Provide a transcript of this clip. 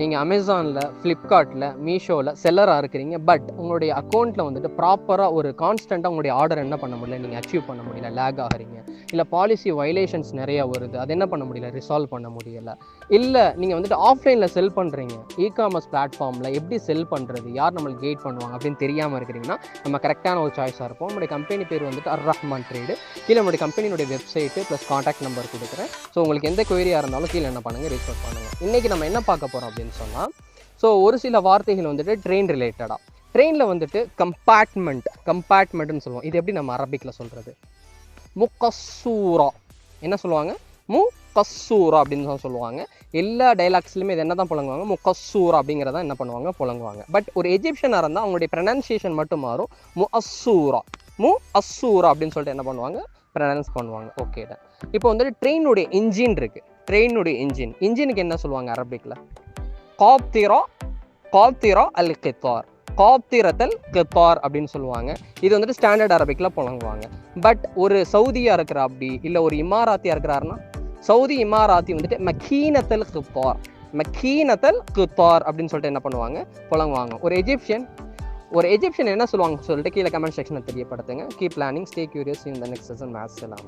நீங்கள் அமேசானில், ஃப்ளிப்கார்ட்டில், மீஷோவில் செல்லராக இருக்கிறீங்க. பட் உங்களுடைய அக்கௌண்ட்டில் வந்துட்டு ப்ராப்பராக ஒரு கான்ஸ்டண்ட்டாக உங்களுடைய ஆர்டர் என்ன பண்ண முடியல, நீங்கள் அச்சீவ் பண்ண முடியல, லேக் ஆகிறீங்க. இல்லை பாலிசி வயலேஷன்ஸ் நிறையா வருது, அது என்ன பண்ண முடியல, ரிசால்வ் பண்ண முடியலை. இல்லை நீங்கள் வந்துட்டு ஆஃப்லைனில் செல் பண்ணுறீங்க, இ-காமர்ஸ் பிளாட்ஃபார்மில் எப்படி செல் பண்ணுறது, யார் நம்மளுக்கு கைட் பண்ணுவாங்க அப்படின்னு தெரியாமல் இருக்கிறீங்கன்னா நம்ம கரெக்டான ஒரு சாய்ஸாக இருப்போம். நம்மளுடைய கம்பெனி பேர் வந்துட்டு அர்-ரஹ்மான் ட்ரேடு. கீழே நம்மளுடைய கம்பெனியோடைய வெப்சைட்டு ப்ளஸ் காண்டாக்ட் நம்பர் கொடுக்குறேன். ஸோ உங்களுக்கு எந்த குவரியாக இருந்தாலும் கீழே என்ன பண்ணுங்கள், ரீச் அவுட் பண்ணுங்கள். இன்றைக்கி நம்ம என்ன பார்க்க போகிறோம் அப்படின்னு சொன்னால், ஸோ ஒரு சில வார்த்தைகள் வந்துட்டு ட்ரெயின் ரிலேட்டடாக. ட்ரெயினில் வந்துட்டு கம்பார்ட்மெண்ட்னு சொல்லுவோம். இது எப்படி நம்ம அரபிக்கில் சொல்கிறது? முக்கசூரா என்ன சொல்லுவாங்க? முக்கசூரா அப்படின்னு தான் சொல்லுவாங்க. எல்லா டைலாக்ஸ்லையுமே இது என்ன தான் புழங்குவாங்க? முக்கசூரா அப்படிங்கிறத என்ன பண்ணுவாங்க, புழங்குவாங்க. பட் ஒரு எஜிப்ஷனாக இருந்தால் அவங்களுடைய ப்ரொனன்சியேஷன் மட்டும் மாறும். முஅஸ்ஸூரா அப்படின்னு சொல்லிட்டு என்ன பண்ணுவாங்க, ப்ரொனன்ஸ் பண்ணுவாங்க. ஓகே தான். இப்போ வந்துட்டு ட்ரெயினுடைய இன்ஜின் இருக்குது. ட்ரெயினுடைய இன்ஜினுக்கு என்ன சொல்லுவாங்க அரபிக்கில்? காப்திரா அல் கித்தார், காப்திரத்தல் கித்தார் அப்படின்னு சொல்லுவாங்க. இது வந்துட்டு ஸ்டாண்டர்ட் அரபிக்கில் புழங்குவாங்க. பட் ஒரு சவுதியாக இருக்கிற அப்படி இல்லை ஒரு இமாராத்தியாக இருக்கிறாருன்னா, சவுதி இமாராத்தி வந்துட்டு மக்கீனத்தல் கித்தார் அப்படின்னு சொல்லிட்டு என்ன பண்ணுவாங்க, புழங்குவாங்க. ஒரு எஜிப்ஷியன் என்ன சொல்லுவாங்க சொல்லிட்டு கீழே கமெண்ட் செக்ஷனில் தெரியப்படுத்துங்க. Keep learning, stay curious. In the next session. Maths எல்லாம்